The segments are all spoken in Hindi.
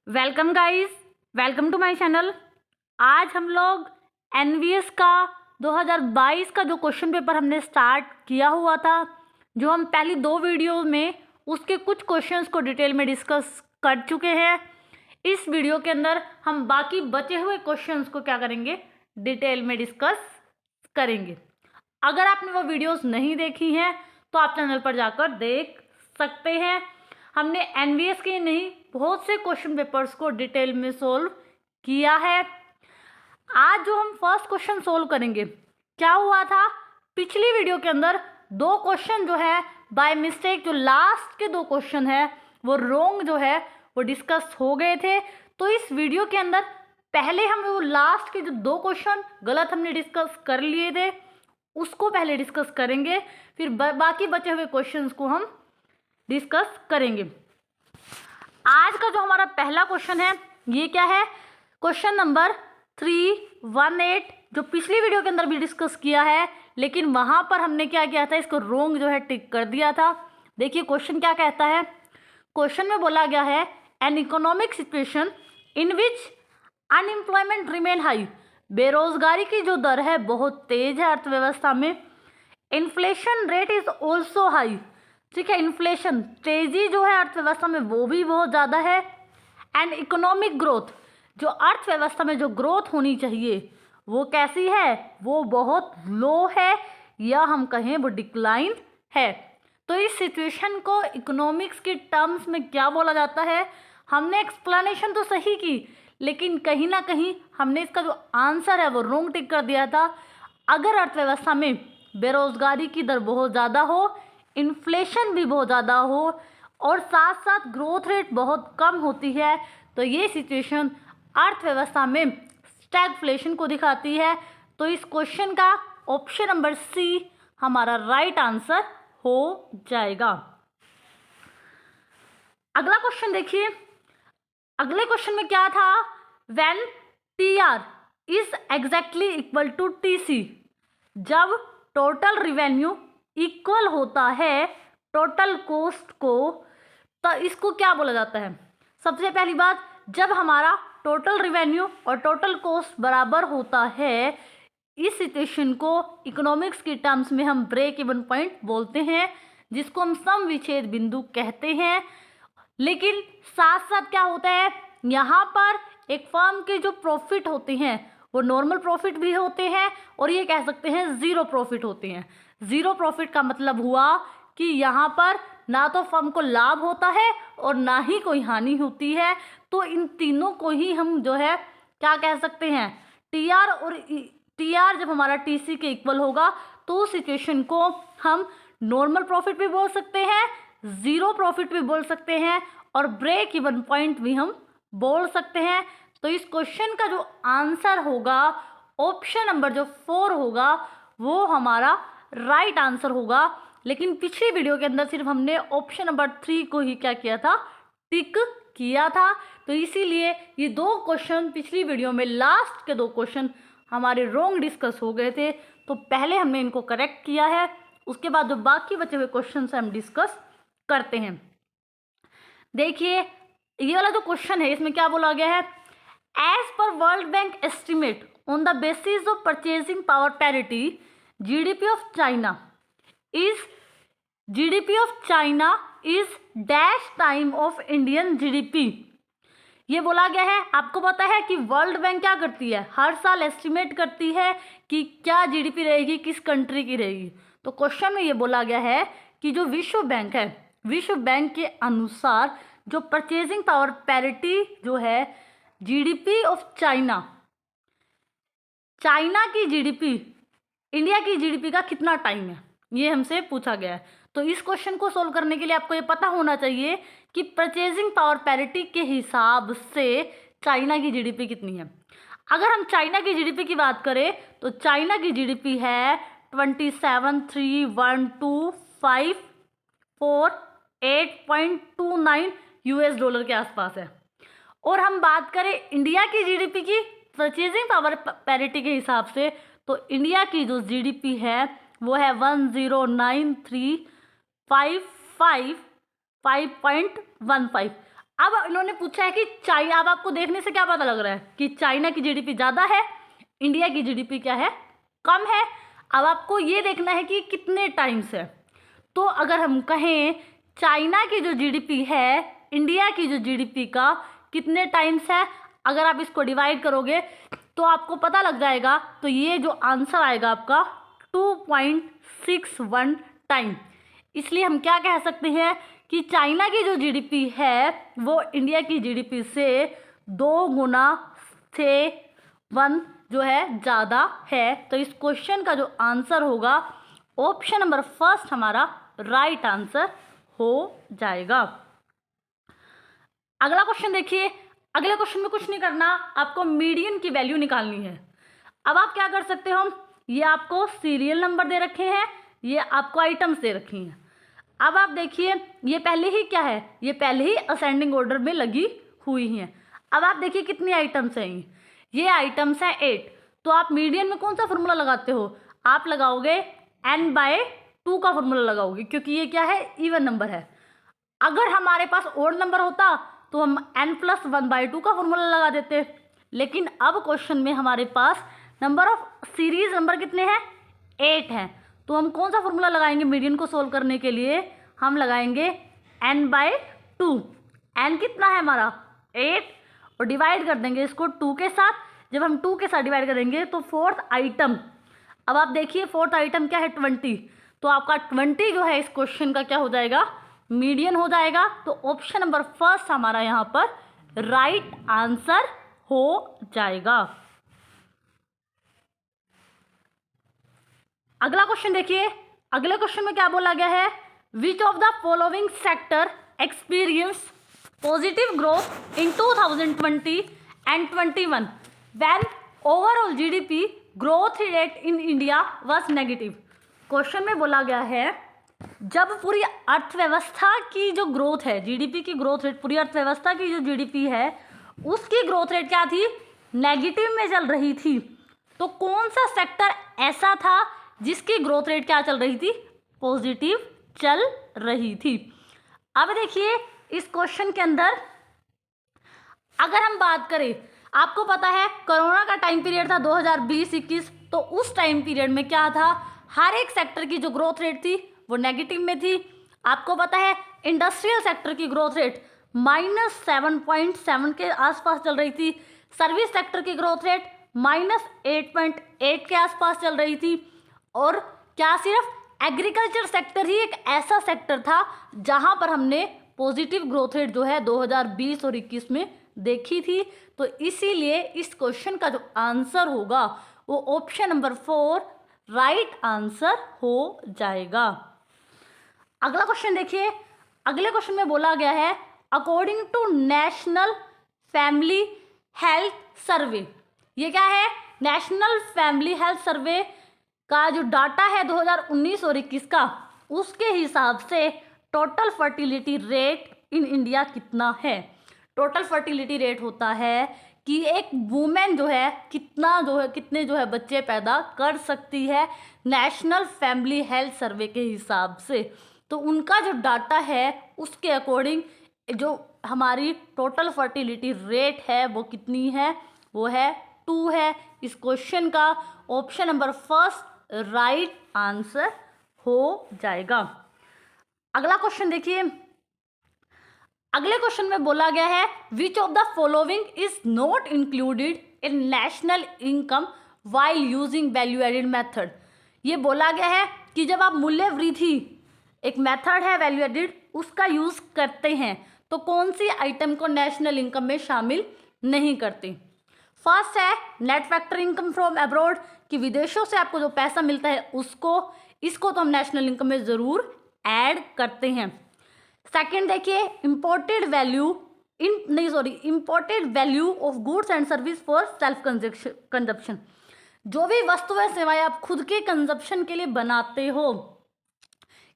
Welcome guys, welcome to my channel. आज हम लोग एनवीएस का 2022 का जो क्वेश्चन पेपर हमने स्टार्ट किया हुआ था, जो हम पहली 2 वीडियो में उसके कुछ क्वेश्चंस को डिटेल में डिस्कस कर चुके हैं। इस वीडियो के अंदर हम बाकी बचे हुए क्वेश्चंस को क्या करेंगे, डिटेल में डिस्कस करेंगे। अगर आपने वो वीडियोस नहीं देखी हैं तो आप चैनल पर जाकर देख सकते हैं। हमने एनवीएस के नहीं बहुत से क्वेश्चन पेपर्स को डिटेल में सोल्व किया है। आज जो हम फर्स्ट क्वेश्चन सोल्व करेंगे, क्या हुआ था पिछली वीडियो के अंदर 2 क्वेश्चन जो है बाय मिस्टेक, जो लास्ट के 2 क्वेश्चन है वो रॉन्ग जो है वो डिस्कस हो गए थे। तो इस वीडियो के अंदर पहले हम वो लास्ट के जो 2 क्वेश्चन गलत हमने डिस्कस कर लिए थे उसको पहले डिस्कस करेंगे, फिर बाकी बचे हुए क्वेश्चंस को हम डिस्कस करेंगे। आज का जो हमारा पहला क्वेश्चन है ये क्या है, क्वेश्चन नंबर 318, जो पिछली वीडियो के अंदर भी डिस्कस किया है, लेकिन वहां पर हमने क्या किया था, इसको रॉन्ग जो है टिक कर दिया था। देखिए क्वेश्चन क्या कहता है। क्वेश्चन में बोला गया है an economic situation in which unemployment remain high, बेरोजगारी की जो दर है बहुत तेज है अर्थव्यवस्था में। Inflation rate is also high, ठीक है, इन्फ्लेशन तेजी जो है अर्थव्यवस्था में वो भी बहुत ज़्यादा है। एंड इकोनॉमिक ग्रोथ, जो अर्थव्यवस्था में जो ग्रोथ होनी चाहिए वो कैसी है, वो बहुत लो है, या हम कहें वो डिक्लाइन है। तो इस सिचुएशन को इकोनॉमिक्स के टर्म्स में क्या बोला जाता है। हमने एक्सप्लेनेशन तो सही की, लेकिन कहीं ना कहीं हमने इसका जो आंसर है वो रॉन्ग टिक कर दिया था। अगर अर्थव्यवस्था में बेरोजगारी की दर बहुत ज़्यादा हो, इन्फ्लेशन भी बहुत ज़्यादा हो और साथ साथ ग्रोथ रेट बहुत कम होती है, तो ये सिचुएशन अर्थव्यवस्था में स्टैगफ्लेशन को दिखाती है। तो इस क्वेश्चन का ऑप्शन नंबर सी हमारा राइट आंसर हो जाएगा। अगला क्वेश्चन देखिए। अगले क्वेश्चन में क्या था, when TR is exactly equal to TC, जब टोटल रिवेन्यू इक्वल होता है टोटल कॉस्ट को, तो इसको क्या बोला जाता है। सबसे पहली बात, जब हमारा टोटल रिवेन्यू और टोटल कॉस्ट बराबर होता है, इस सिचुएशन को इकोनॉमिक्स की टर्म्स में हम ब्रेक इवन पॉइंट बोलते हैं, जिसको हम सम विच्छेद बिंदु कहते हैं। लेकिन साथ साथ क्या होता है, यहाँ पर एक फर्म के जो प्रॉफिट होते हैं वो नॉर्मल प्रॉफिट भी होते हैं और ये कह सकते हैं ज़ीरो प्रॉफिट होते हैं। ज़ीरो प्रॉफिट का मतलब हुआ कि यहाँ पर ना तो फर्म को लाभ होता है और ना ही कोई हानि होती है। तो इन तीनों को ही हम जो है क्या कह सकते हैं, टीआर, और टीआर जब हमारा टीसी के इक्वल होगा तो उस सिचुएशन को हम नॉर्मल प्रॉफिट भी बोल सकते हैं, ज़ीरो प्रॉफिट भी बोल सकते हैं और ब्रेक इवन पॉइंट भी हम बोल सकते हैं। तो इस क्वेश्चन का जो आंसर होगा, ऑप्शन नंबर जो 4 होगा, वो हमारा राइट आंसर होगा। लेकिन पिछली वीडियो के अंदर सिर्फ हमने ऑप्शन नंबर 3 को ही क्या किया था, टिक किया था। तो इसीलिए ये 2 क्वेश्चन पिछली वीडियो में, लास्ट के 2 क्वेश्चन हमारे रॉन्ग डिस्कस हो गए थे, तो पहले हमने इनको करेक्ट किया है। उसके बाद जो बाकी बचे हुए क्वेश्चन हम डिस्कस करते हैं। देखिए ये वाला जो क्वेश्चन है इसमें क्या बोला गया है, as per World Bank estimate on the basis of purchasing power parity, GDP of China is dash time of Indian GDP. ये बोला गया है, आपको पता है कि वर्ल्ड बैंक क्या करती है, हर साल एस्टिमेट करती है कि क्या जीडीपी रहेगी, किस कंट्री की रहेगी। तो क्वेश्चन में ये बोला गया है कि जो विश्व बैंक है, विश्व बैंक के अनुसार जो परचेजिंग पावर पैरिटी जो है जीडीपी ऑफ चाइना, चाइना की जीडीपी इंडिया की जीडीपी का कितना टाइम है, ये हमसे पूछा गया है। तो इस क्वेश्चन को सोल्व करने के लिए आपको ये पता होना चाहिए कि परचेजिंग पावर पैरिटी के हिसाब से चाइना की जीडीपी कितनी है। अगर हम चाइना की जीडीपी की बात करें तो चाइना की जीडीपी है 27,312,548.29 यूएस डॉलर के आसपास है। और हम बात करें इंडिया की जीडीपी की परचेजिंग पावर पैरिटी के हिसाब से, तो इंडिया की जो जीडीपी है वो है 109355.15। अब इन्होंने पूछा है कि चाइना, अब आपको देखने से क्या पता लग रहा है कि चाइना की जीडीपी ज़्यादा है, इंडिया की जीडीपी क्या है, कम है। अब आपको ये देखना है कि कितने टाइम्स है। तो अगर हम कहें चाइना की जो जीडीपी है इंडिया की जो जीडीपी का कितने टाइम्स है, अगर आप इसको डिवाइड करोगे तो आपको पता लग जाएगा। तो ये जो आंसर आएगा आपका 2.61 टाइम। इसलिए हम क्या कह सकते हैं कि चाइना की जो जीडीपी है वो इंडिया की जीडीपी से 2 गुना से 1 जो है ज़्यादा है। तो इस क्वेश्चन का जो आंसर होगा ऑप्शन नंबर फर्स्ट हमारा राइट आंसर हो जाएगा। अगला क्वेश्चन देखिए। अगले क्वेश्चन में कुछ नहीं करना, आपको मीडियन की वैल्यू निकालनी है। अब आप क्या कर सकते हो, ये आपको सीरियल नंबर दे रखे हैं, ये आपको आइटम्स दे रखी हैं। अब आप देखिए ये पहले ही क्या है, ये पहले ही असेंडिंग ऑर्डर में लगी हुई हैं। अब आप देखिए कितनी आइटम्स हैं, ये आइटम्स हैं 8। तो आप मीडियन में कौन सा फॉर्मूला लगाते हो, आप लगाओगे n/2 का फॉर्मूला लगाओगे, क्योंकि ये क्या है, इवन नंबर है। अगर हमारे पास ओड नंबर होता तो हम n+1/2 का फॉर्मूला लगा देते। लेकिन अब क्वेश्चन में हमारे पास नंबर ऑफ सीरीज नंबर कितने हैं, 8 हैं। तो हम कौन सा फॉर्मूला लगाएंगे मीडियन को सोल्व करने के लिए, हम लगाएंगे n/2। n कितना है हमारा 8, और डिवाइड कर देंगे इसको 2 के साथ। जब हम 2 के साथ डिवाइड करेंगे तो फोर्थ आइटम, अब आप देखिए फोर्थ आइटम क्या है, 20। तो आपका 20 जो है इस क्वेश्चन का क्या हो जाएगा, मीडियन हो जाएगा। तो ऑप्शन नंबर फर्स्ट हमारा यहाँ पर राइट आंसर हो जाएगा। अगला क्वेश्चन देखिए। अगले क्वेश्चन में क्या बोला गया है, which of the following sector experience positive growth in 2020 and 21 when overall GDP growth rate in India was negative. Question में बोला गया है जब पूरी अर्थव्यवस्था की जो ग्रोथ है, जीडीपी की ग्रोथ रेट, पूरी अर्थव्यवस्था की जो जीडीपी है उसकी ग्रोथ रेट क्या थी, नेगेटिव में चल रही थी। तो कौन सा सेक्टर ऐसा था जिसकी ग्रोथ रेट क्या चल रही थी, पॉजिटिव चल रही थी। अब देखिए इस क्वेश्चन के अंदर अगर हम बात करें, आपको पता है कोरोना का टाइम पीरियड था 2020-21, तो उस टाइम पीरियड में क्या था, हर एक सेक्टर की जो ग्रोथ रेट थी वो नेगेटिव में थी। आपको पता है इंडस्ट्रियल सेक्टर की ग्रोथ रेट -7.7 के आसपास चल रही थी, सर्विस सेक्टर की ग्रोथ रेट -8.8 के आसपास चल रही थी। और क्या सिर्फ एग्रीकल्चर सेक्टर ही एक ऐसा सेक्टर था जहां पर हमने पॉजिटिव ग्रोथ रेट जो है 2020 और 21 में देखी थी। तो इसीलिए इस क्वेश्चन का जो आंसर होगा वो ऑप्शन नंबर 4 राइट आंसर हो जाएगा। अगला क्वेश्चन देखिए। अगले क्वेश्चन में बोला गया है according to National Family Health Survey. ये क्या है, नेशनल फैमिली हेल्थ सर्वे का जो डाटा है 2019 और 21 का, उसके हिसाब से total fertility rate in India कितना है। टोटल फर्टिलिटी रेट होता है कि एक वुमेन जो है कितने जो है बच्चे पैदा कर सकती है नेशनल फैमिली हेल्थ सर्वे के हिसाब से। तो उनका जो डाटा है उसके अकॉर्डिंग जो हमारी टोटल फर्टिलिटी रेट है वो कितनी है, वो है 2 है। इस क्वेश्चन का option number first right answer हो जाएगा। अगला क्वेश्चन देखिए। अगले क्वेश्चन में बोला गया है which of the following is not included in national income while using value added method. ये बोला गया है कि जब आप मूल्य वृद्धि, एक मेथड है वैल्यू एडेड, उसका यूज करते हैं तो कौन सी आइटम को नेशनल इनकम में शामिल नहीं करते। फर्स्ट है net factor income from abroad, कि विदेशों से आपको जो पैसा मिलता है इसको तो हम नेशनल इनकम में ज़रूर ऐड करते हैं। सेकंड देखिए imported value of goods and service for self consumption. जो भी वस्तुएं सेवाएं आप खुद के कंजप्शन के लिए बनाते हो,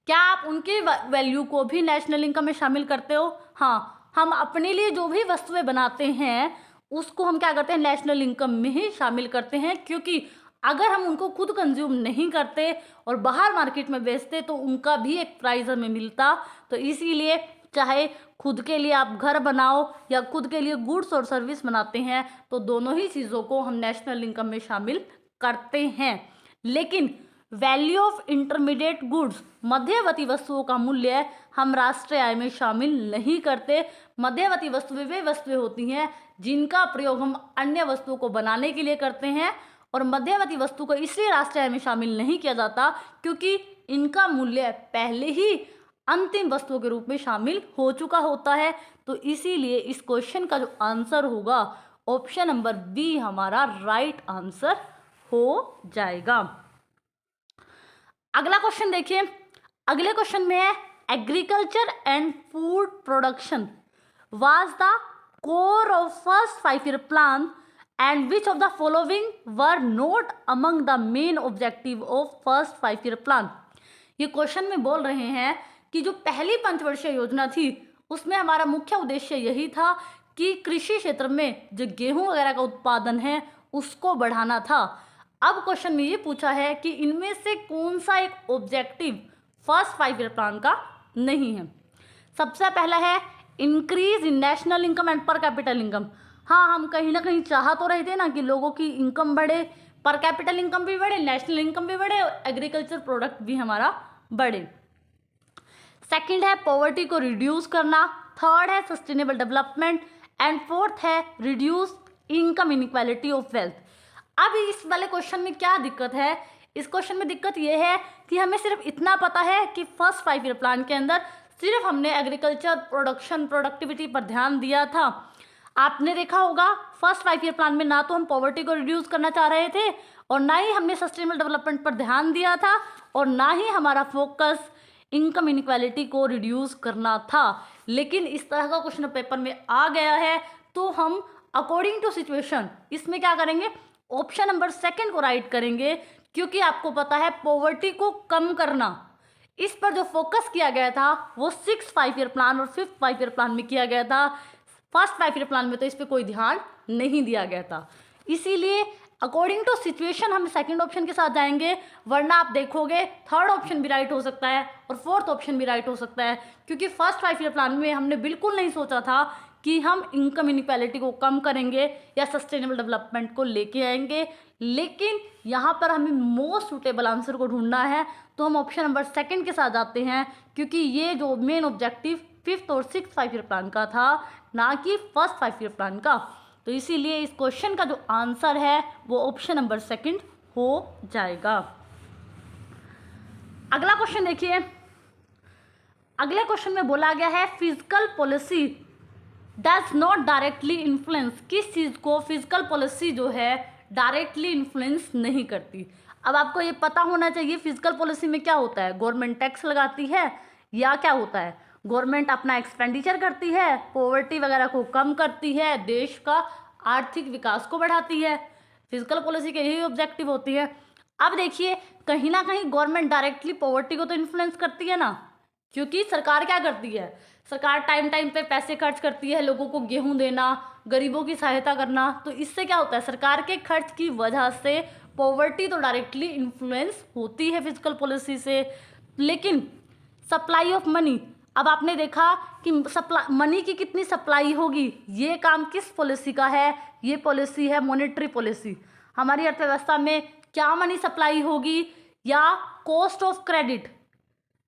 क्या आप उनकी वैल्यू को भी नेशनल इनकम में शामिल करते हो। हाँ, हम अपने लिए जो भी वस्तुएं बनाते हैं उसको हम क्या करते हैं, नेशनल इनकम में ही शामिल करते हैं। क्योंकि अगर हम उनको खुद कंज्यूम नहीं करते और बाहर मार्केट में बेचते तो उनका भी एक प्राइस हमें मिलता। तो इसीलिए चाहे खुद के लिए आप घर बनाओ या खुद के लिए गुड्स और सर्विस बनाते हैं, तो दोनों ही चीज़ों को हम नेशनल इनकम में शामिल करते हैं। लेकिन वैल्यू ऑफ इंटरमीडिएट गुड्स, मध्यवर्ती वस्तुओं का मूल्य हम राष्ट्रीय आय में शामिल नहीं करते। मध्यवर्ती वस्तुएं वे वस्तुएं होती हैं जिनका प्रयोग हम अन्य वस्तुओं को बनाने के लिए करते हैं, और मध्यवर्ती वस्तु को इसलिए राष्ट्रीय आय में शामिल नहीं किया जाता क्योंकि इनका मूल्य पहले ही अंतिम वस्तुओं के रूप में शामिल हो चुका होता है। तो इसीलिए इस क्वेश्चन का जो आंसर होगा ऑप्शन नंबर बी हमारा राइट आंसर हो जाएगा। अगला क्वेश्चन देखिए, अगले क्वेश्चन में है agriculture and food production was the core of first 5-year plan and which of the following were note among the main objective of first 5-year plan. ये क्वेश्चन में बोल रहे हैं कि जो पहली पंचवर्षीय योजना थी उसमें हमारा मुख्य उद्देश्य यही था कि कृषि क्षेत्र में जो गेहूं वगैरह का उत्पादन है उसको बढ़ाना था। अब क्वेश्चन में ये पूछा है कि इनमें से कौन सा एक ऑब्जेक्टिव फर्स्ट 5-year प्लान का नहीं है। सबसे पहला है increase in national income and पर कैपिटल इनकम। हाँ, हम कहीं ना कहीं चाह तो रहे थे ना कि लोगों की इनकम बढ़े, पर कैपिटल इनकम भी बढ़े, नेशनल इनकम भी बढ़े और एग्रीकल्चर प्रोडक्ट भी हमारा बढ़े। सेकंड है पॉवर्टी को रिड्यूस करना, थर्ड है सस्टेनेबल डेवलपमेंट एंड फोर्थ है reduce income inequality of wealth. अब इस वाले क्वेश्चन में क्या दिक्कत है, इस क्वेश्चन में दिक्कत यह है कि हमें सिर्फ इतना पता है कि फर्स्ट 5-year प्लान के अंदर सिर्फ हमने एग्रीकल्चर प्रोडक्शन प्रोडक्टिविटी पर ध्यान दिया था। आपने देखा होगा फर्स्ट 5-year प्लान में ना तो हम पॉवर्टी को रिड्यूस करना चाह रहे थे और ना ही हमने सस्टेनेबल डेवलपमेंट पर ध्यान दिया था और ना ही हमारा फोकस इनकम इनइक्वालिटी को रिड्यूस करना था। लेकिन इस तरह का क्वेश्चन पेपर में आ गया है तो हम अकॉर्डिंग टू सिचुएशन इसमें क्या करेंगे, ऑप्शन नंबर सेकंड को राइट करेंगे, क्योंकि आपको पता है पॉवर्टी को कम करना इस पर जो फोकस किया गया था वो 6th 5-year प्लान और 5th 5-year प्लान में किया गया था। फर्स्ट 5-year प्लान में तो इस पर कोई ध्यान नहीं दिया गया था। इसीलिए अकॉर्डिंग टू सिचुएशन हम सेकंड ऑप्शन के साथ जाएंगे, वरना आप देखोगे थर्ड ऑप्शन भी राइट हो सकता है और फोर्थ ऑप्शन भी राइट हो सकता है, क्योंकि फर्स्ट 5-year प्लान में हमने बिल्कुल नहीं सोचा था कि हम इनकम इनइक्वालिटी को कम करेंगे या सस्टेनेबल डेवलपमेंट को लेके आएंगे। लेकिन यहाँ पर हमें मोस्ट सूटेबल आंसर को ढूंढना है तो हम ऑप्शन नंबर सेकंड के साथ जाते हैं, क्योंकि ये जो मेन ऑब्जेक्टिव 5th और 6th 5-year प्लान का था, ना कि फर्स्ट 5-year प्लान का। तो इसीलिए इस क्वेश्चन का जो आंसर है वो ऑप्शन नंबर सेकंड हो जाएगा। अगला क्वेश्चन देखिए, अगले क्वेश्चन में बोला गया है physical policy does not directly influence, किस चीज़ को फिजिकल पॉलिसी जो है डायरेक्टली इन्फ्लुएंस नहीं करती। अब आपको ये पता होना चाहिए फिजिकल पॉलिसी में क्या होता है, गवर्नमेंट टैक्स लगाती है या क्या होता है, गवर्नमेंट अपना एक्सपेंडिचर करती है, पॉवर्टी वगैरह को कम करती है, देश का आर्थिक विकास को बढ़ाती है। फिजिकल पॉलिसी के यही ऑब्जेक्टिव होती है। अब देखिए कहीं ना कहीं गवर्नमेंट डायरेक्टली पॉवर्टी को तो इन्फ्लुएंस करती है ना, क्योंकि सरकार क्या करती है, सरकार टाइम टाइम पे पैसे खर्च करती है, लोगों को गेहूं देना, गरीबों की सहायता करना। तो इससे क्या होता है, सरकार के खर्च की वजह से पॉवर्टी तो डायरेक्टली इन्फ्लुएंस होती है फिजिकल पॉलिसी से। लेकिन सप्लाई ऑफ मनी, अब आपने देखा कि मनी की कितनी सप्लाई होगी, ये काम किस पॉलिसी का है, ये पॉलिसी है मॉनेटरी पॉलिसी। हमारी अर्थव्यवस्था में क्या मनी सप्लाई होगी या cost of credit,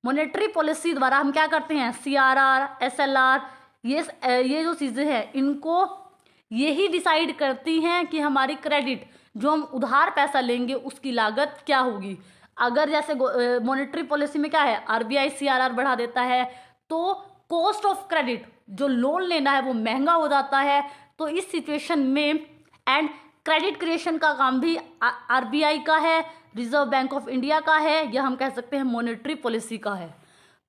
monetary policy द्वारा हम क्या करते हैं, CRR SLR ये जो चीज़ें हैं इनको यही डिसाइड करती हैं कि हमारी क्रेडिट जो हम उधार पैसा लेंगे उसकी लागत क्या होगी। अगर जैसे मॉनेटरी पॉलिसी में क्या है, RBI CRR बढ़ा देता है तो कॉस्ट ऑफ क्रेडिट जो लोन लेना है वो महंगा हो जाता है। तो इस सिचुएशन में एंड क्रेडिट क्रिएशन का काम भी RBI का है, रिजर्व बैंक ऑफ इंडिया का है, या हम कह सकते हैं मॉनेटरी पॉलिसी का है।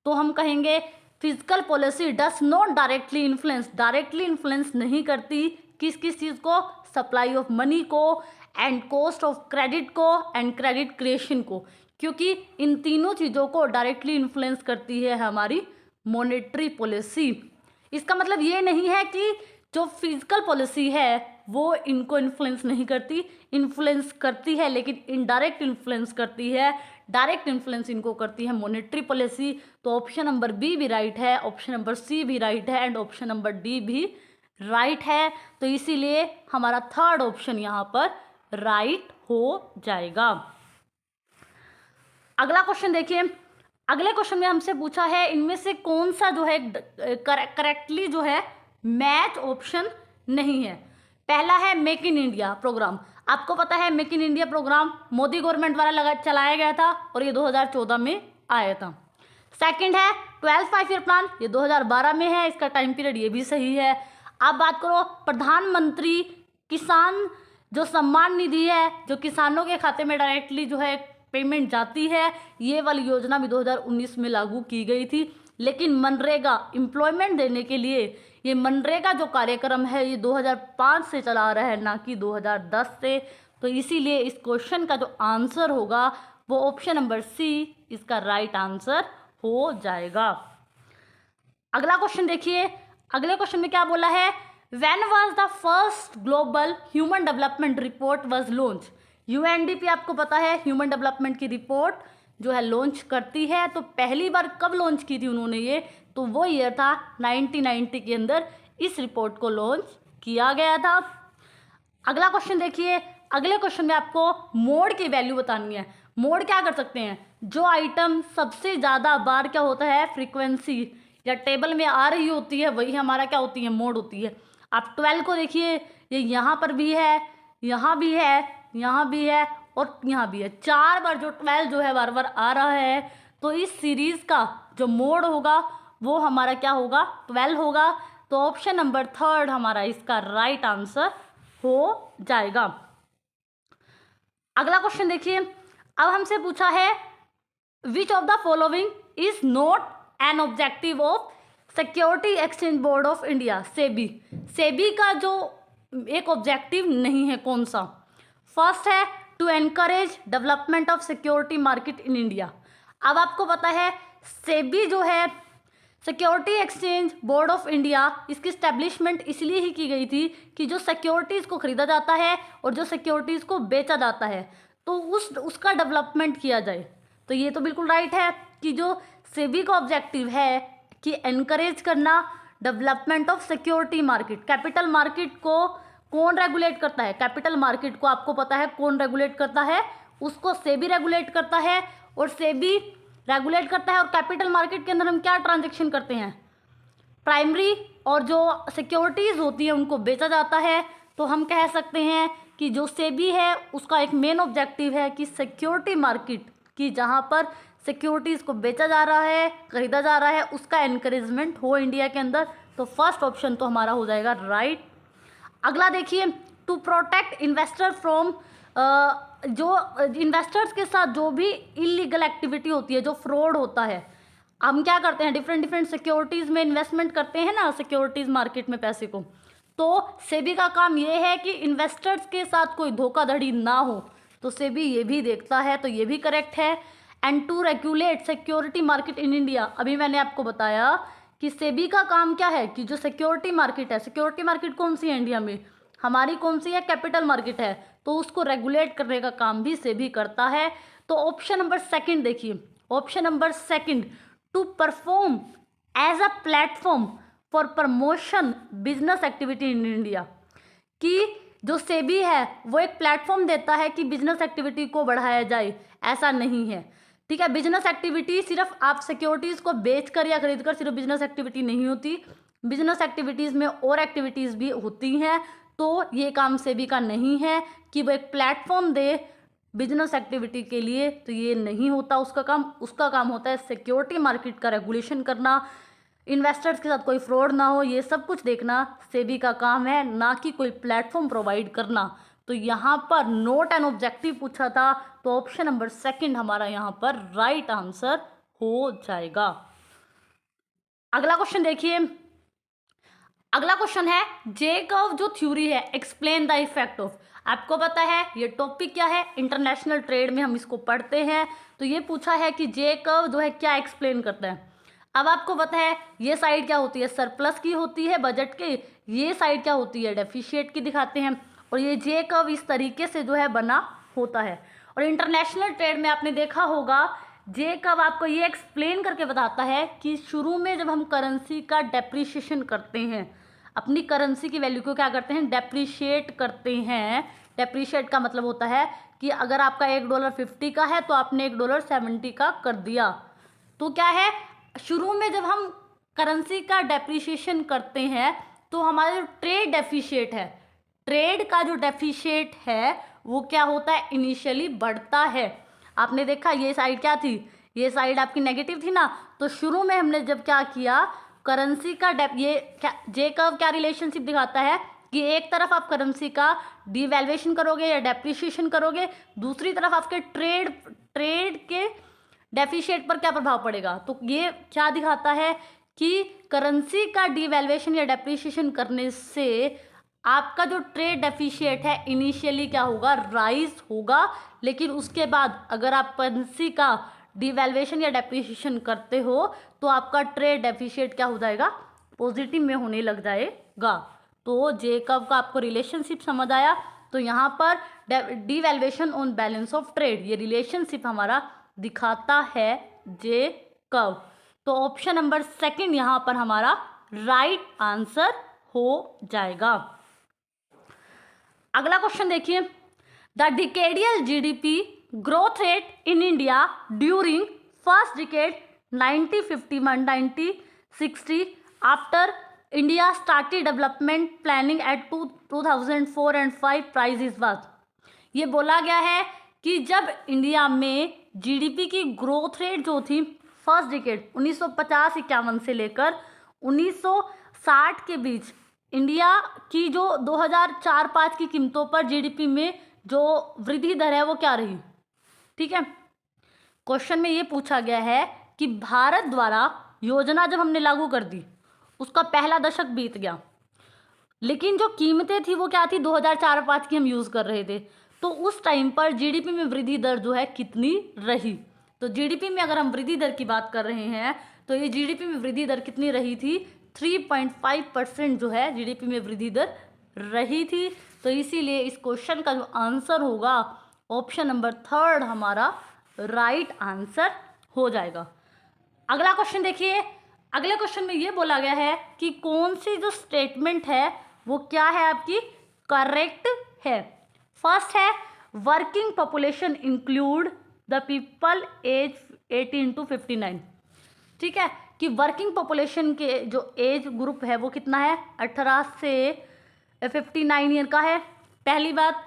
तो हम कहेंगे physical policy does not directly influence, directly influence नहीं करती किस किस चीज़ को, सप्लाई ऑफ मनी को एंड कॉस्ट ऑफ क्रेडिट को एंड क्रेडिट क्रिएशन को, क्योंकि इन तीनों चीज़ों को डायरेक्टली इन्फ्लुएंस करती है हमारी मॉनेटरी पॉलिसी। इसका मतलब ये नहीं है कि जो फिजिकल पॉलिसी है वो इनको इन्फ्लुएंस नहीं करती, इन्फ्लुएंस करती है लेकिन इनडायरेक्ट इन्फ्लुएंस करती है, डायरेक्ट इन्फ्लुएंस इनको करती है मॉनेटरी पॉलिसी। तो ऑप्शन नंबर बी भी राइट है, ऑप्शन नंबर सी भी राइट है एंड ऑप्शन नंबर डी भी राइट है। तो इसीलिए हमारा थर्ड ऑप्शन यहाँ पर राइट हो जाएगा। अगला क्वेश्चन देखिए, अगले क्वेश्चन में हमसे पूछा है इनमें से कौन सा जो है करेक्टली जो है मैच ऑप्शन नहीं है। पहला है मेक इन इंडिया प्रोग्राम। आपको पता है make in India programme Modi government द्वारा चलाया गया था और ये 2014 में आया था। सेकंड है 12th 5 ईयर प्लान, ये 2012 में है, इसका टाइम पीरियड ये भी सही है। आप बात करो प्रधानमंत्री किसान जो सम्मान निधि है, जो किसानों के खाते में डायरेक्टली जो है पेमेंट जाती है, ये वाली योजना भी 2019 में लागू की गई थी। लेकिन मनरेगा एम्प्लॉयमेंट देने के लिए ये मनरेगा जो कार्यक्रम है ये 2005 से चला आ रहा है, ना कि 2010 से। तो इसीलिए इस क्वेश्चन का जो आंसर होगा वो ऑप्शन नंबर सी इसका राइट आंसर हो जाएगा। अगला क्वेश्चन देखिए, अगले क्वेश्चन में क्या बोला है, when was the first global human development report was launch. UNDP आपको पता है ह्यूमन डेवलपमेंट की रिपोर्ट जो है लॉन्च करती है, तो पहली बार कब लॉन्च की थी उन्होंने ये, तो वो ईयर था 1990 के अंदर इस रिपोर्ट को लॉन्च किया गया था। अगला क्वेश्चन देखिए, अगले क्वेश्चन में आपको मोड की वैल्यू बतानी है। मोड क्या कर सकते हैं, जो आइटम सबसे ज़्यादा बार क्या होता है फ्रीक्वेंसी या टेबल में आ रही होती है वही हमारा क्या होती है मोड होती है। आप 12 को देखिए, ये यहाँ पर भी है, यहाँ भी है, यहाँ भी है और यहाँ भी है, 4 बार जो 12 जो है बार बार आ रहा है। तो इस सीरीज का जो मोड होगा वो हमारा क्या होगा 12 होगा। तो ऑप्शन नंबर थर्ड हमारा इसका राइट आंसर हो जाएगा। अगला क्वेश्चन देखिए, अब हमसे पूछा है which of the following is not an objective of security exchange board of India, SEBI. SEBI का जो एक ऑब्जेक्टिव नहीं है कौन सा। फर्स्ट है to encourage development of security market in India. अब आपको पता है सेबी जो है security exchange board of India, इसकी स्टैब्लिशमेंट इसलिए ही की गई थी कि जो सिक्योरिटीज़ को खरीदा जाता है और जो सिक्योरिटीज़ को बेचा जाता है तो उसका डेवलपमेंट किया जाए। तो ये तो बिल्कुल राइट है कि जो सेबी का ऑब्जेक्टिव है कि एनकरेज करना development of security market. Capital market को कौन रेगुलेट करता है, कैपिटल मार्केट को आपको पता है कौन रेगुलेट करता है, उसको सेबी रेगुलेट करता है। और सेबी रेगुलेट करता है और कैपिटल मार्केट के अंदर हम क्या ट्रांजैक्शन करते हैं, प्राइमरी और जो सिक्योरिटीज़ होती है उनको बेचा जाता है। तो हम कह सकते हैं कि जो सेबी है उसका एक मेन ऑब्जेक्टिव है कि सिक्योरिटी मार्केट की जहाँ पर सिक्योरिटीज़ को बेचा जा रहा है खरीदा जा रहा है उसका एनकरेजमेंट हो इंडिया के अंदर। तो फर्स्ट ऑप्शन तो हमारा हो जाएगा राइट। अगला देखिए, टू प्रोटेक्ट इन्वेस्टर फ्रॉम, जो इन्वेस्टर्स के साथ जो भी इलीगल एक्टिविटी होती है, जो फ्रॉड होता है, हम क्या करते हैं डिफरेंट सिक्योरिटीज़ में इन्वेस्टमेंट करते हैं ना, सिक्योरिटीज़ मार्केट में पैसे को। तो सेबी का काम ये है कि इन्वेस्टर्स के साथ कोई धोखाधड़ी ना हो, तो सेबी ये भी देखता है, तो ये भी करेक्ट है। And to regulate security market in India, अभी मैंने आपको बताया कि सेबी का काम क्या है कि जो सिक्योरिटी मार्केट है, सिक्योरिटी मार्केट कौन सी है इंडिया में, हमारी कौन सी है कैपिटल मार्केट है, तो उसको रेगुलेट करने का काम भी सेबी करता है। तो ऑप्शन नंबर सेकंड देखिए, option number second to perform as a platform for promotion business activity in India, कि जो सेबी है वो एक प्लेटफॉर्म देता है कि बिजनेस एक्टिविटी को बढ़ाया जाए, ऐसा नहीं है। ठीक है, बिजनेस एक्टिविटी सिर्फ आप सिक्योरिटीज़ को बेचकर या खरीदकर सिर्फ बिजनेस एक्टिविटी नहीं होती, बिजनेस एक्टिविटीज़ में और एक्टिविटीज़ भी होती हैं। तो ये काम सेबी का नहीं है कि वो एक प्लेटफॉर्म दे बिजनेस एक्टिविटी के लिए, तो ये नहीं होता उसका काम। उसका काम होता है सिक्योरिटी मार्केट का रेगुलेशन करना, इन्वेस्टर्स के साथ कोई फ्रॉड ना हो, ये सब कुछ देखना सेबी का काम है, ना कि कोई प्लेटफॉर्म प्रोवाइड करना। तो यहाँ पर नोट एन ऑब्जेक्टिव पूछा था, तो ऑप्शन नंबर सेकंड हमारा यहाँ पर राइट आंसर हो जाएगा। अगला क्वेश्चन देखिए, अगला क्वेश्चन है जे कर्व जो थ्योरी है एक्सप्लेन द इफेक्ट ऑफ। आपको पता है ये टॉपिक क्या है, इंटरनेशनल ट्रेड में हम इसको पढ़ते हैं। तो ये पूछा है कि जे कर्व जो है क्या एक्सप्लेन करता है। अब आपको पता है ये साइड क्या होती है, सरप्लस की होती है बजट के, ये साइड क्या होती है, डेफिशिएट की दिखाते हैं। और ये जे कर्व इस तरीके से जो है बना होता है। और इंटरनेशनल ट्रेड में आपने देखा होगा जे कर्व आपको ये एक्सप्लेन करके बताता है कि शुरू में जब हम करेंसी का डेप्रिशिएशन करते हैं, अपनी करेंसी की वैल्यू को क्या करते हैं, डेप्रिशिएट करते हैं। डेप्रिशिएट का मतलब होता है कि अगर आपका $1 का है तो आपने $70 का कर दिया। तो क्या है, शुरू में जब हम करेंसी का डेप्रिशिएशन करते हैं तो हमारा जो ट्रेड डेफिशिएट है, ट्रेड का जो डेफिशिएट है वो क्या होता है, इनिशियली बढ़ता है। आपने देखा ये साइड क्या थी, ये साइड आपकी नेगेटिव थी ना। तो शुरू में हमने जब क्या किया, करेंसी का ये क्या जे कर्व क्या रिलेशनशिप दिखाता है कि एक तरफ आप करेंसी का डिवैल्यूएशन करोगे या डेप्रिशिएशन करोगे, दूसरी तरफ आपके ट्रेड के डेफिशिएट पर क्या प्रभाव पड़ेगा। तो ये क्या दिखाता है कि करेंसी का डिवैल्यूएशन या डेप्रिशिएशन करने से आपका जो ट्रेड डेफिशिएट है इनिशियली क्या होगा, राइज होगा। लेकिन उसके बाद अगर आप करेंसी का डिवैल्यूएशन या डेप्रिशिएशन करते हो तो आपका ट्रेड डेफिशिएट क्या हो जाएगा, पॉजिटिव में होने लग जाएगा। तो जे कर्व का आपको रिलेशनशिप समझ आया। तो यहाँ पर devaluation on balance of trade ये रिलेशनशिप हमारा दिखाता है जे कर्व। तो ऑप्शन नंबर 2 यहाँ पर हमारा राइट आंसर हो जाएगा। अगला क्वेश्चन देखिए, the decadal GDP growth rate in India during first decade 1950-1960 after India started development planning at 2004 and 5 price is was. ये बोला गया है कि जब इंडिया में जीडीपी की ग्रोथ रेट जो थी फर्स्ट डिकेड 1950-51 से लेकर 1960 के बीच इंडिया की जो 2004-5 की कीमतों पर जीडीपी में जो वृद्धि दर है वो क्या रही। ठीक है, क्वेश्चन में ये पूछा गया है कि भारत द्वारा योजना जब हमने लागू कर दी उसका पहला दशक बीत गया, लेकिन जो कीमतें थी वो क्या थी, 2004-5 की हम यूज़ कर रहे थे। तो उस टाइम पर जीडीपी में वृद्धि दर जो है कितनी रही। तो जीडीपी में अगर हम वृद्धि दर की बात कर रहे हैं तो ये जीडीपी में वृद्धि दर कितनी रही थी, 3.5% जो है जीडीपी में वृद्धि दर रही थी। तो इसीलिए इस क्वेश्चन का जो आंसर होगा ऑप्शन नंबर 3 हमारा राइट आंसर हो जाएगा। अगला क्वेश्चन देखिए, अगले क्वेश्चन में ये बोला गया है कि कौन सी जो स्टेटमेंट है वो क्या है आपकी करेक्ट है। फर्स्ट है working population include the people age 18 to 59। ठीक है, कि वर्किंग पॉपुलेशन के जो एज ग्रुप है वो कितना है, 18 से 59 ईयर का है। पहली बात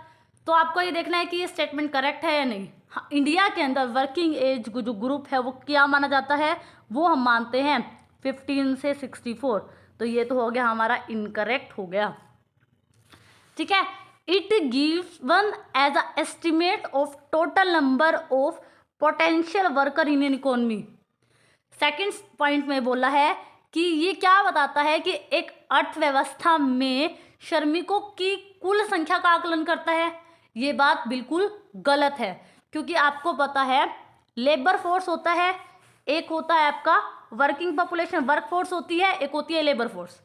तो आपको ये देखना है कि ये स्टेटमेंट करेक्ट है या नहीं। हाँ, इंडिया के अंदर वर्किंग एज जो ग्रुप है वो क्या माना जाता है, वो हम मानते हैं 15 से 64। तो ये तो हो गया हमारा इनकरेक्ट हो गया। ठीक है, it given as a estimate of total number of potential worker in an economy. Second point में बोला है कि ये क्या बताता है कि एक अर्थव्यवस्था में श्रमिकों की कुल संख्या का आकलन करता है। ये बात बिल्कुल गलत है, क्योंकि आपको पता है लेबर फोर्स होता है, एक होता है आपका वर्किंग पॉपुलेशन वर्क फोर्स होती है, एक होती है लेबर फोर्स।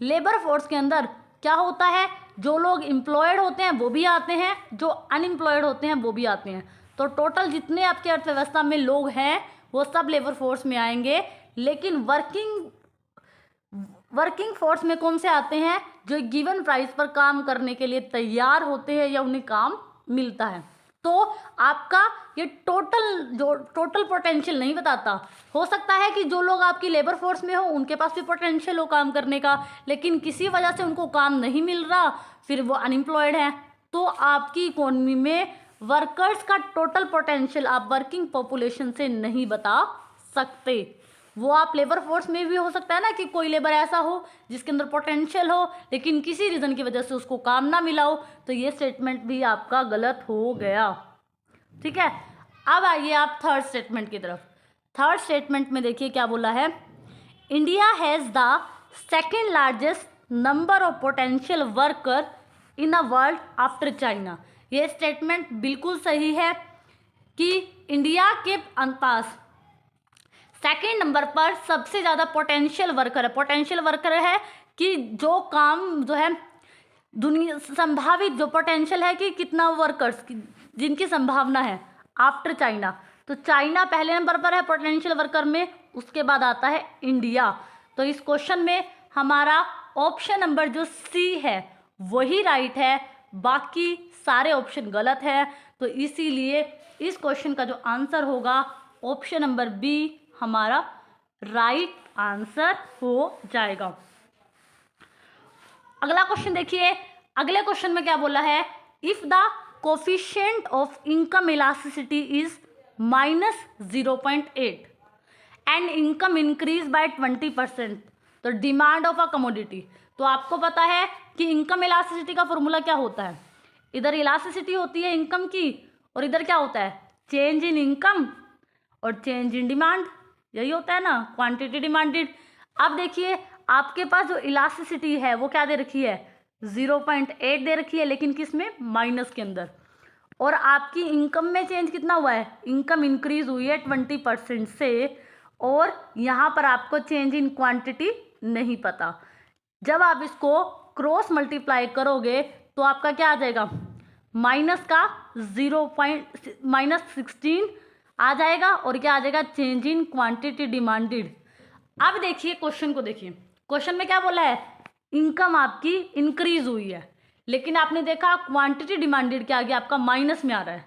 लेबर फोर्स के अंदर क्या होता है, जो लोग एम्प्लॉयड होते हैं वो भी आते हैं, जो अनएम्प्लॉयड होते हैं वो भी आते हैं। तो टोटल जितने आपके अर्थव्यवस्था में लोग हैं वो सब लेबर फोर्स में आएंगे। लेकिन वर्किंग फोर्स में कौन से आते हैं, जो गिवन प्राइस पर काम करने के लिए तैयार होते हैं या उन्हें काम मिलता है। तो आपका ये टोटल पोटेंशियल नहीं बताता। हो सकता है कि जो लोग आपकी लेबर फोर्स में हो उनके पास भी पोटेंशियल हो काम करने का, लेकिन किसी वजह से उनको काम नहीं मिल रहा, फिर वो अनएम्प्लॉयड हैं। तो आपकी इकोनॉमी में वर्कर्स का टोटल पोटेंशियल आप वर्किंग पॉपुलेशन से नहीं बता सकते। वो आप लेबर फोर्स में भी हो सकता है ना कि कोई लेबर ऐसा हो जिसके अंदर पोटेंशियल हो लेकिन किसी रीज़न की वजह से उसको काम ना मिला हो। तो ये स्टेटमेंट भी आपका गलत हो गया। ठीक है, अब आइए आप थर्ड स्टेटमेंट की तरफ। थर्ड स्टेटमेंट में देखिए क्या बोला है, India has the second largest number of potential worker in the world after China. ये स्टेटमेंट बिल्कुल सही है कि इंडिया के पास सेकंड नंबर पर सबसे ज़्यादा पोटेंशियल वर्कर है। पोटेंशियल वर्कर है कि जो काम जो है दुनिया संभावित जो पोटेंशियल है कि कितना वर्कर्स जिनकी संभावना है आफ्टर चाइना। तो चाइना पहले नंबर पर है पोटेंशियल वर्कर में, उसके बाद आता है इंडिया। तो इस क्वेश्चन में हमारा ऑप्शन नंबर जो सी है वही राइट है, बाकी सारे ऑप्शन गलत है। तो इसीलिए इस क्वेश्चन का जो आंसर होगा ऑप्शन नंबर बी हमारा राइट आंसर हो जाएगा। अगला क्वेश्चन देखिए, अगले क्वेश्चन में क्या बोला है, if the coefficient of income elasticity is -0.8 and income increase by 20%, तो डिमांड ऑफ अ कमोडिटी। तो आपको पता है कि इनकम इलास्टिसिटी का फॉर्मूला क्या होता है, इधर इलास्टिसिटी होती है इनकम की और इधर क्या होता है, चेंज इन इनकम और चेंज इन डिमांड, यही होता है ना, क्वांटिटी डिमांडेड। अब देखिए आपके पास जो इलास्टिसिटी है वो क्या दे रखी है, 0.8 दे रखी है, लेकिन किस में, माइनस के अंदर। और आपकी इनकम में चेंज कितना हुआ है, इनकम इंक्रीज हुई है 20% से, और यहाँ पर आपको चेंज इन क्वांटिटी नहीं पता। जब आप इसको क्रॉस मल्टीप्लाई करोगे तो आपका क्या आ जाएगा, माइनस का -16 आ जाएगा और क्या आ जाएगा, चेंज इन क्वांटिटी डिमांडेड। अब देखिए क्वेश्चन को देखिए, क्वेश्चन में क्या बोला है, इनकम आपकी इंक्रीज हुई है, लेकिन आपने देखा क्वांटिटी डिमांडेड के आगे आपका माइनस में आ रहा है।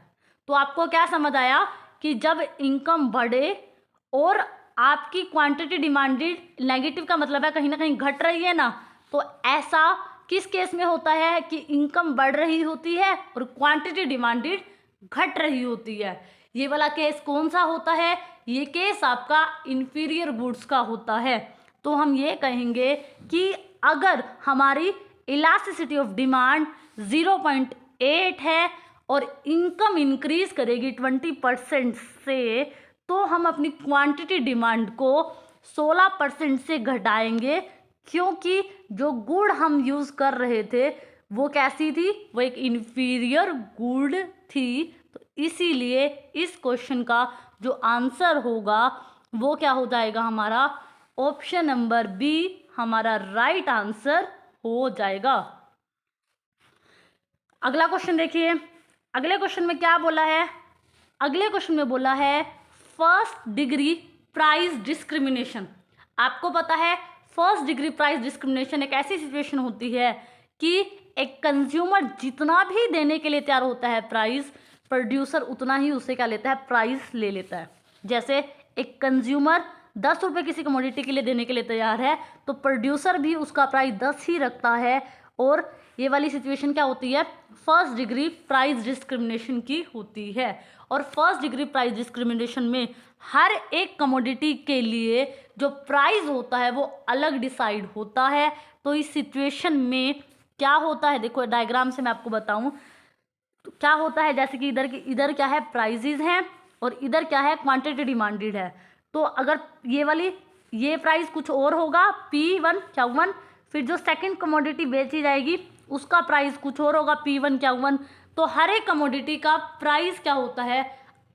तो आपको क्या समझ आया कि जब इनकम बढ़े और आपकी क्वांटिटी डिमांडेड नेगेटिव का मतलब है कहीं ना कहीं घट रही है ना, तो ऐसा किस केस में होता है कि इनकम बढ़ रही होती है और क्वांटिटी डिमांडेड घट रही होती है। ये वाला केस कौन सा होता है, ये केस आपका इंफीरियर गुड्स का होता है। तो हम ये कहेंगे कि अगर हमारी इलास्टिसिटी ऑफ डिमांड 0.8 है और इनकम इंक्रीज करेगी 20% से, तो हम अपनी क्वांटिटी डिमांड को 16% से घटाएंगे, क्योंकि जो गुड हम यूज़ कर रहे थे वो कैसी थी, वो एक इंफीरियर गुड थी। तो इसीलिए इस क्वेश्चन का जो आंसर होगा वो क्या हो जाएगा, हमारा ऑप्शन नंबर बी हमारा राइट आंसर हो जाएगा। अगला क्वेश्चन देखिए, अगले क्वेश्चन में क्या बोला है, अगले क्वेश्चन में बोला है फर्स्ट डिग्री प्राइस डिस्क्रिमिनेशन। आपको पता है फर्स्ट डिग्री प्राइस डिस्क्रिमिनेशन एक ऐसी सिचुएशन होती है कि एक कंज्यूमर जितना भी देने के लिए तैयार होता है प्राइस, प्रोड्यूसर उतना ही उससे क्या लेता है, प्राइस ले लेता है। जैसे एक कंज्यूमर 10 रुपये किसी कमोडिटी के लिए देने के लिए तैयार है, तो प्रोड्यूसर भी उसका प्राइस 10 ही रखता है। और ये वाली सिचुएशन क्या होती है, फर्स्ट डिग्री प्राइस डिस्क्रिमिनेशन की होती है। और फर्स्ट डिग्री प्राइस डिस्क्रिमिनेशन में हर एक कमोडिटी के लिए जो प्राइस होता है वो अलग डिसाइड होता है। तो इस सिचुएशन में क्या होता है, देखो डायग्राम से मैं आपको बताऊं तो क्या होता है, जैसे कि इधर क्या है, प्राइजेज हैं और इधर क्या है, क्वांटिटी डिमांडेड है। तो अगर ये प्राइस कुछ और होगा P1 Q1, फिर जो सेकंड कमोडिटी बेची जाएगी उसका प्राइस कुछ और होगा P1 Q1। तो हर एक कमोडिटी का प्राइस क्या होता है,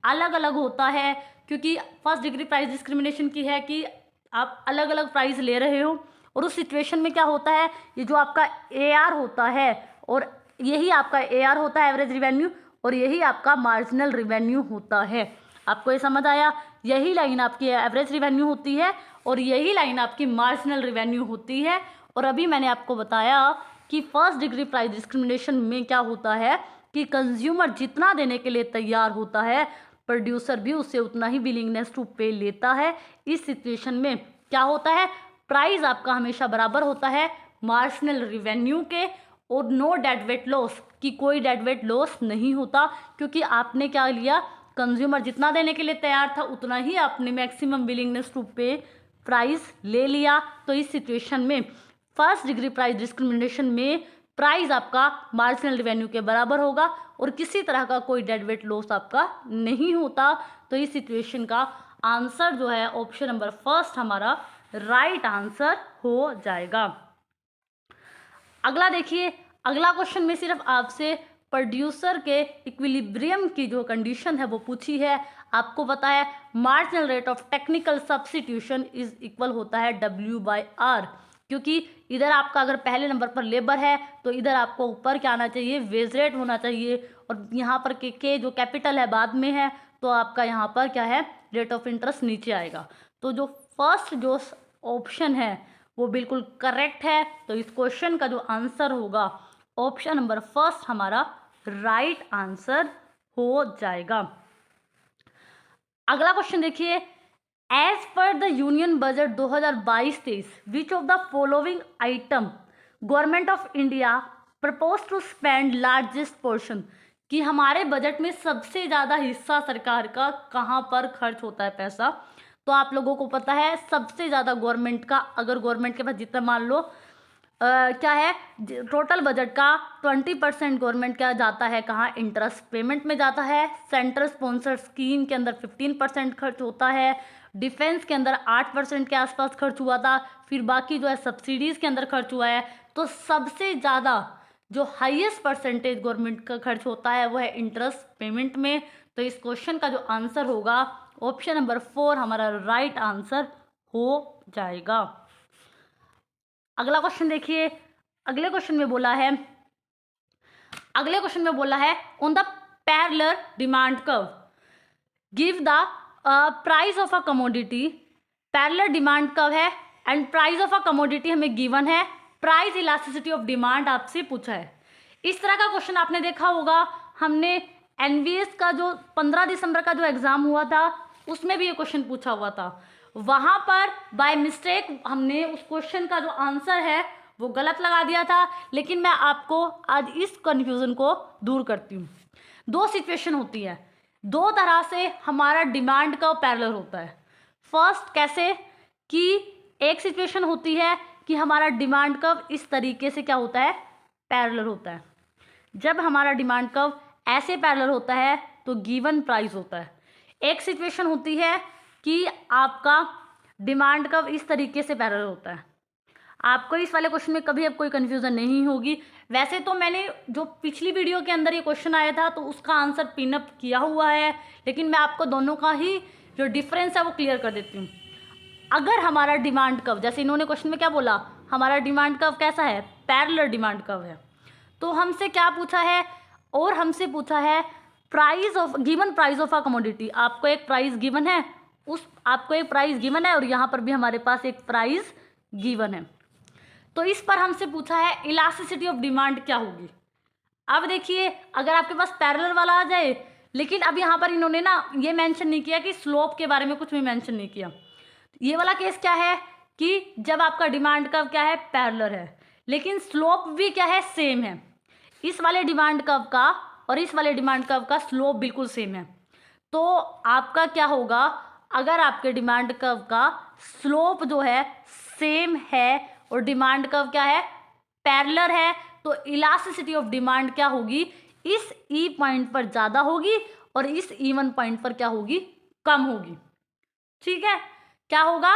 अलग अलग होता है, क्योंकि फर्स्ट डिग्री प्राइस डिस्क्रिमिनेशन की है कि आप अलग अलग प्राइस ले रहे हो। और उस सिचुएशन में क्या होता है, ये जो आपका AR होता है और यही आपका AR होता है एवरेज रिवेन्यू, और यही आपका मार्जिनल रिवेन्यू होता है। आपको ये समझ आया, यही लाइन आपकी एवरेज रिवेन्यू होती है और यही लाइन आपकी मार्जिनल रिवेन्यू होती है। और अभी मैंने आपको बताया कि फर्स्ट डिग्री प्राइस डिस्क्रिमिनेशन में क्या होता है कि कंज्यूमर जितना देने के लिए तैयार होता है, प्रोड्यूसर भी उससे उतना ही विलिंगनेस टू पे लेता है। इस सिचुएशन में क्या होता है, प्राइस आपका हमेशा बराबर होता है मार्जिनल रिवेन्यू के, और नो डेड वेट लॉस, कि कोई डेड वेट लॉस नहीं होता, क्योंकि आपने क्या लिया, कंज्यूमर जितना देने के लिए तैयार था उतना ही आपने मैक्सिमम विलिंगनेस टू पे प्राइस ले लिया। तो इस सिचुएशन में फर्स्ट डिग्री प्राइस डिस्क्रिमिनेशन में प्राइस आपका मार्जिनल रिवेन्यू के बराबर होगा और किसी तरह का कोई डेड वेट लॉस आपका नहीं होता। तो इस सिचुएशन का आंसर जो है ऑप्शन नंबर फर्स्ट हमारा राइट आंसर हो जाएगा। अगला देखिए, अगला क्वेश्चन में सिर्फ आपसे प्रोड्यूसर के इक्विलिब्रियम की जो कंडीशन है वो पूछी है। आपको पता है marginal rate of technical substitution is equal होता है W/R, क्योंकि इधर आपका अगर पहले नंबर पर लेबर है तो इधर आपको ऊपर क्या आना चाहिए, वेज रेट होना चाहिए, और यहाँ पर के जो कैपिटल है बाद में है, तो आपका यहाँ पर क्या है, रेट ऑफ इंटरेस्ट नीचे आएगा। तो जो फर्स्ट जो ऑप्शन है वो बिल्कुल करेक्ट है। तो इस क्वेश्चन का जो आंसर होगा ऑप्शन नंबर फर्स्ट हमारा राइट आंसर हो जाएगा। अगला क्वेश्चन देखिए, as per the union budget 2022-23 which of the following item government of India propose to spend largest portion, कि हमारे बजट में सबसे ज़्यादा हिस्सा सरकार का कहाँ पर खर्च होता है पैसा। तो आप लोगों को पता है सबसे ज़्यादा गवर्नमेंट का, अगर गवर्नमेंट के पास जितना मान लो क्या है टोटल बजट का 20% गवर्नमेंट क्या जाता है, कहाँ, इंटरेस्ट पेमेंट में जाता है। सेंट्रल स्पॉन्सर स्कीम के अंदर 15% खर्च होता है। डिफेंस के अंदर 8% के आसपास खर्च हुआ था। फिर बाकी जो है सब्सिडीज़ के अंदर खर्च हुआ है। तो सबसे ज़्यादा जो हाईएस्ट परसेंटेज गवर्नमेंट का खर्च होता है वो है इंटरेस्ट पेमेंट में। तो इस क्वेश्चन का जो आंसर होगा ऑप्शन नंबर 4 हमारा राइट आंसर हो जाएगा। अगला क्वेश्चन देखिए, अगले क्वेश्चन में बोला है on the parallel demand curve give the price of a commodity. Parallel demand curve है and price of a commodity हमें गिवन है, प्राइस इलास्टिसिटी ऑफ डिमांड आपसे पूछा है। इस तरह का क्वेश्चन आपने देखा होगा, हमने एनवीएस का जो 15 दिसंबर का जो एग्जाम हुआ था उसमें भी ये क्वेश्चन पूछा हुआ था। वहां पर बाय मिस्टेक हमने उस क्वेश्चन का जो आंसर है वो गलत लगा दिया था, लेकिन मैं आपको आज इस कंफ्यूजन को दूर करती हूँ। दो सिचुएशन होती है, दो तरह से हमारा डिमांड का पैरेलल होता है। फर्स्ट कैसे, कि एक सिचुएशन होती है कि हमारा डिमांड कर्व इस तरीके से क्या होता है, पैरेलल होता है। जब हमारा डिमांड कर्व ऐसे पैरेलल होता है तो गिवन प्राइस होता है। एक सिचुएशन होती है कि आपका डिमांड कर्व इस तरीके से पैरेलल होता है। आपको इस वाले क्वेश्चन में कभी अब कोई कन्फ्यूज़न नहीं होगी। वैसे तो मैंने जो पिछली वीडियो के अंदर ये क्वेश्चन आया था तो उसका आंसर पिनअप किया हुआ है, लेकिन मैं आपको दोनों का ही जो डिफरेंस है वो क्लियर कर देती हूँ। अगर हमारा डिमांड कर्व, जैसे इन्होंने क्वेश्चन में क्या बोला, हमारा डिमांड कर्व कैसा है, पैरेलल डिमांड कर्व है, तो हमसे क्या पूछा है, और हमसे पूछा है price of given price of a commodity. आपको एक प्राइस गिवन है, आपको एक प्राइस गिवन है और यहाँ पर भी हमारे पास एक प्राइस गिवन है। तो इस पर हमसे पूछा है इलास्टिसिटी ऑफ डिमांड क्या होगी। अब देखिए, अगर आपके पास पैरेलल वाला आ जाए, लेकिन अब यहाँ पर इन्होंने ना ये मेंशन नहीं किया कि स्लोप के बारे में कुछ भी मेंशन नहीं किया। ये वाला केस क्या है कि जब आपका डिमांड कर्व क्या है, पैरेलल है, लेकिन स्लोप भी क्या है, सेम है। इस वाले डिमांड कर्व का और इस वाले डिमांड कर्व का स्लोप बिल्कुल सेम है। तो आपका क्या होगा, अगर आपके डिमांड कर्व का स्लोप जो है सेम है और डिमांड कर्व क्या है, पैरेलल है, तो इलास्टिसिटी ऑफ डिमांड क्या होगी, इस ई पॉइंट पर ज़्यादा होगी और इस E1 पॉइंट पर क्या होगी, कम होगी। ठीक है, क्या होगा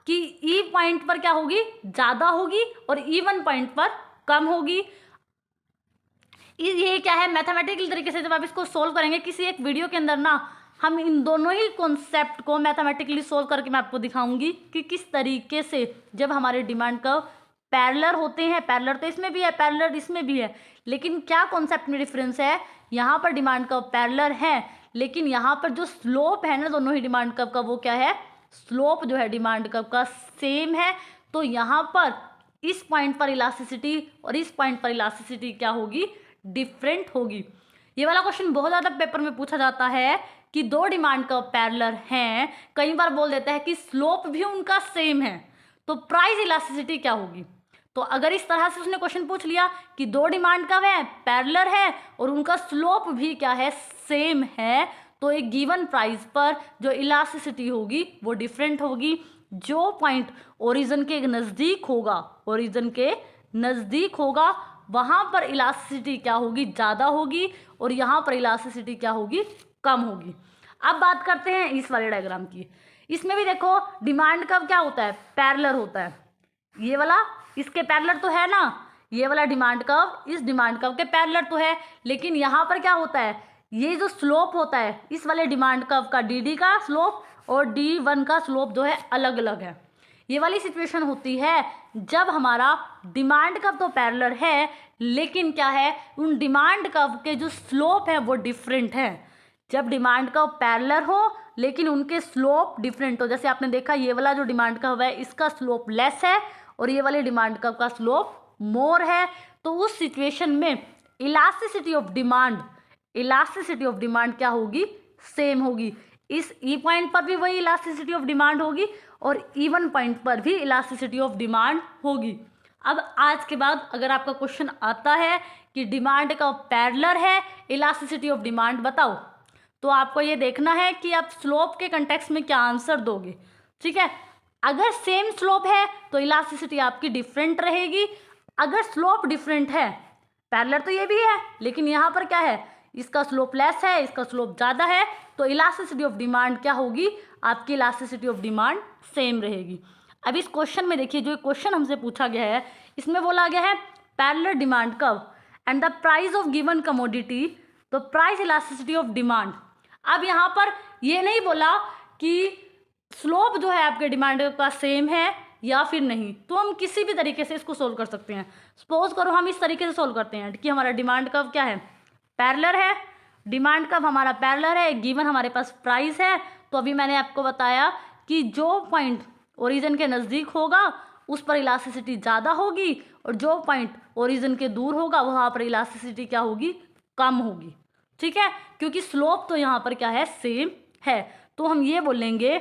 कि ई पॉइंट पर क्या होगी, ज़्यादा होगी और E1 पॉइंट पर कम होगी। ये क्या है, मैथमेटिकल तरीके से जब आप इसको सोल्व करेंगे किसी एक वीडियो के अंदर ना, हम इन दोनों ही कॉन्सेप्ट को मैथमेटिकली सोल्व करके मैं आपको दिखाऊंगी कि किस तरीके से जब हमारे डिमांड कर्व पैरेलल होते हैं, पैरेलल तो इसमें भी है, पैरेलल इसमें भी है, लेकिन क्या कॉन्सेप्ट में डिफरेंस है, यहाँ पर डिमांड कर्व पैरेलल है, लेकिन यहाँ पर जो स्लोप है ना दोनों ही डिमांड कर्व का, वो क्या है, स्लोप जो है डिमांड कर्व का सेम है। तो यहाँ पर इस पॉइंट पर इलास्टिसिटी और इस पॉइंट पर इलास्टिसिटी क्या होगी, डिफरेंट होगी। ये वाला क्वेश्चन बहुत ज़्यादा पेपर में पूछा जाता है कि दो डिमांड कर्व पैरेलल हैं, कई बार बोल देता है कि स्लोप भी उनका सेम है, तो प्राइस इलास्टिसिटी क्या होगी। तो अगर इस तरह से उसने क्वेश्चन पूछ लिया कि दो डिमांड कर्व है, पैरेलल है और उनका स्लोप भी क्या है, सेम है, तो एक गिवन प्राइस पर जो इलास्टिसिटी होगी वो डिफरेंट होगी। जो पॉइंट ओरिजिन के नज़दीक होगा, ओरिजिन के नज़दीक होगा, वहाँ पर इलास्टिसिटी क्या होगी, ज़्यादा होगी, और यहाँ पर इलास्टिसिटी क्या होगी, कम होगी। अब बात करते हैं इस वाले डायग्राम की। इसमें भी देखो डिमांड कर्व क्या होता है, पैरेलल होता है। ये वाला इसके पैरेलल तो है ना, ये वाला डिमांड कर्व इस डिमांड कर्व के पैरेलल तो है, लेकिन यहाँ पर क्या होता है, ये जो स्लोप होता है इस वाले डिमांड कर्व का डी का स्लोप और D1 का स्लोप जो है अलग अलग है। ये वाली सिचुएशन होती है जब हमारा डिमांड कर्व तो पैरेलल है, लेकिन क्या है, उन डिमांड कर्व के जो स्लोप है वो डिफरेंट है। जब डिमांड कर्व पैरेलल हो लेकिन उनके स्लोप डिफरेंट हो, जैसे आपने देखा ये वाला जो डिमांड कर्व है इसका स्लोप लेस है और ये वाले डिमांड कर्व का स्लोप मोर है, तो उस सिचुएशन में इलास्टिसिटी ऑफ डिमांड क्या होगी, सेम होगी। इस ई पॉइंट पर भी वही इलास्टिसिटी ऑफ डिमांड होगी और E1 पॉइंट पर भी इलास्टिसिटी ऑफ डिमांड होगी। अब आज के बाद अगर आपका क्वेश्चन आता है कि डिमांड का पैरेलल है, इलास्टिसिटी ऑफ डिमांड बताओ, तो आपको ये देखना है कि आप स्लोप के कंटेक्स्ट में क्या आंसर दोगे। ठीक है, अगर सेम स्लोप है तो इलास्टिसिटी आपकी डिफरेंट रहेगी। अगर स्लोप डिफरेंट है, पैरेलल तो ये भी है लेकिन यहाँ पर क्या है, इसका स्लोप लेस है, इसका स्लोप ज़्यादा है, तो इलास्टिसिटी ऑफ डिमांड क्या होगी, आपकी इलास्टिसिटी ऑफ डिमांड सेम रहेगी। अब इस क्वेश्चन में देखिए, जो क्वेश्चन हमसे पूछा गया है इसमें बोला गया है parallel demand curve and the price of given commodity, तो प्राइस इलास्टिसिटी ऑफ डिमांड। अब यहाँ पर ये नहीं बोला कि स्लोप जो है आपके डिमांड का सेम है या फिर नहीं, तो हम किसी भी तरीके से इसको सोल्व कर सकते हैं। सपोज करो हम इस तरीके से सोल्व करते हैं कि हमारा डिमांड कर्व क्या है, पैरेलल है, डिमांड कर्व हमारा पैरेलल है, गिवन हमारे पास प्राइस है। तो अभी मैंने आपको बताया कि जो पॉइंट ओरिजिन के नज़दीक होगा उस पर इलास्टिसिटी ज़्यादा होगी और जो पॉइंट ओरिजिन के दूर होगा वहाँ पर इलास्टिसिटी क्या होगी, कम होगी। ठीक है, क्योंकि स्लोप तो यहाँ पर क्या है, सेम है। तो हम ये बोलेंगे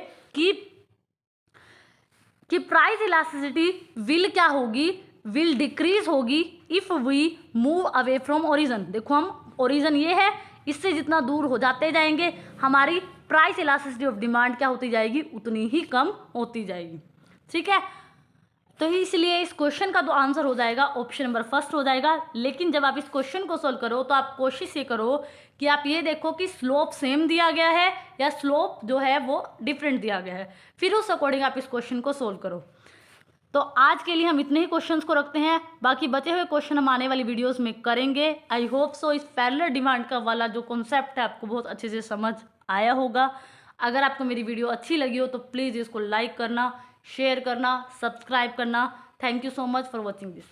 कि प्राइस इलास्टिसिटी विल क्या होगी, विल डिक्रीज होगी if we move away from origin. देखो हम ओरिजिन ये है, इससे जितना दूर हो जाते जाएंगे हमारी प्राइस इलास्टिसिटी ऑफ डिमांड क्या होती जाएगी, उतनी ही कम होती जाएगी। ठीक है, तो इसलिए इस क्वेश्चन का तो आंसर हो जाएगा ऑप्शन नंबर फर्स्ट हो जाएगा। लेकिन जब आप इस क्वेश्चन को सोल्व करो तो आप कोशिश ये करो कि आप ये देखो कि स्लोप सेम दिया गया है या स्लोप जो है वो डिफरेंट दिया गया है, फिर उस अकॉर्डिंग आप इस क्वेश्चन को सोल्व करो। तो आज के लिए हम इतने ही क्वेश्चंस को रखते हैं, बाकी बचे हुए क्वेश्चन हम आने वाली वीडियोस में करेंगे। आई होप सो इस पैरेलल डिमांड का वाला जो कॉन्सेप्ट है आपको बहुत अच्छे से समझ आया होगा। अगर आपको मेरी वीडियो अच्छी लगी हो तो प्लीज़ इसको लाइक करना, शेयर करना, सब्सक्राइब करना। Thank you so much for watching this.